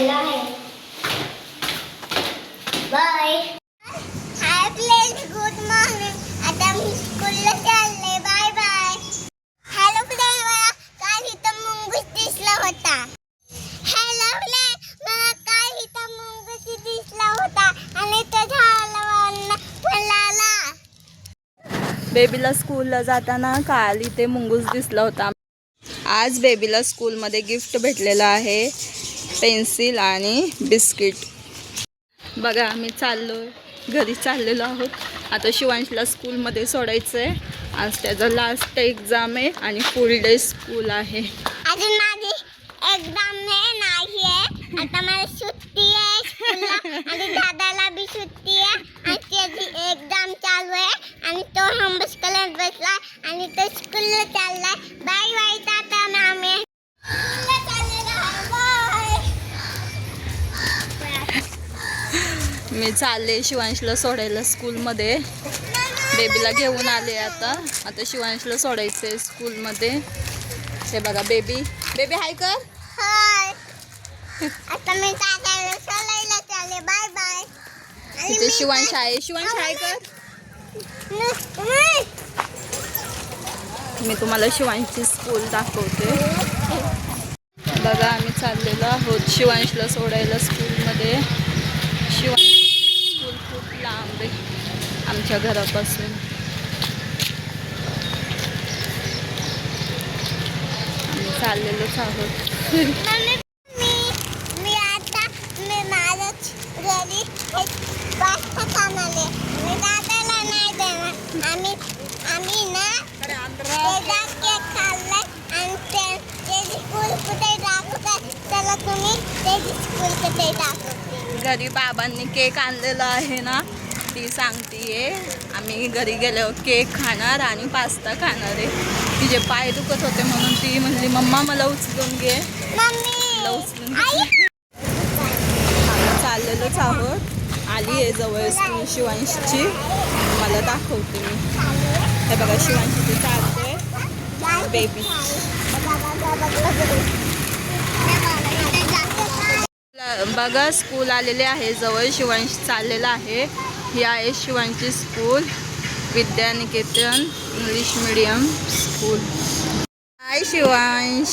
झालेला आहे. Bye. Hi friends, good morning. आता मी स्कूलला चालले. Bye bye. हॅलो फ्रेंड, मला काल इथं मुंगूस दिसला होता. हॅलो फ्रेंड, मला काल इथं मुंगूस दिसला होता आणि तो झाडाला फुलाला. बेबीला स्कूलला जाताना काल इथे मुंगूस दिसला होता. आज बेबीला स्कूलमध्ये गिफ्ट भेटलेलं आहे, पेन्सिल आणि बिस्किट. बघा आम्ही घरी चाललेलो आहोत. आता शिवांशला स्कूलमध्ये सोडायचं आहे. आज त्याचा लास्ट एक्झाम आहे आणि फुल डे स्कूल आहे. अजून माझी एक्झाम नाही आहे. आता मला सुट्टी आहे स्कूलला आणि दादाला बी सुट्टी आहे आणि त्याची एक्झाम चालू आहे आणि तो होमवर्क करत बसला आणि तो स्कूलला चाललाय. बाय बाय टाटा मामे. मी चालले शिवांशला सोडायला स्कूलमध्ये. बेबीला घेऊन आले. आता शिवांशला सोडायचं आहे स्कूलमध्ये. हे बघा बेबी हाय कर. हाय. आता मी दादाला सोडायला चालले. Bye bye. इथे शिवांश हाय कर. मी तुम्हाला शिवांशची स्कूल दाखवते. बघा आम्ही चाललेलो आहोत शिवांशला सोडायला स्कूलमध्ये. शिवांश स्कूल खूप लांब आहे आमच्या घरापासून. आम्ही चाललेलोच आहोत. मी आता माझ्या घरी पास्ता खाणारे. मी दादाला नाही देणार. आम्ही ना त्याचा केक खाल्लाय आणि त्याची स्कूल कुठे दाखवताय. चला तुम्ही त्याची स्कूल कुठे दाखवते. घरी बाबांनी केक आणलेला आहे ना, ती सांगतीये आम्ही घरी गेल्यावर केक खाणार आणि पास्ता खाणार आहे. तिचे पाय दुखत होते म्हणून ती म्हणली मम्मा मला उचलून घे. मला उचलून घे. चाललेलोच आहोत. आली आहे जवळ स्कूल शिवांशची. मला दाखवते मी. हे बघा शिवांशी ते चालते बेबी. बघा स्कूल आलेले आहे जवळ. शिवांश चाललेला आहे. ही आहे शिवांची स्कूल, विद्यानिकेतन इंग्लिश मीडियम स्कूल. हाय शिवांश.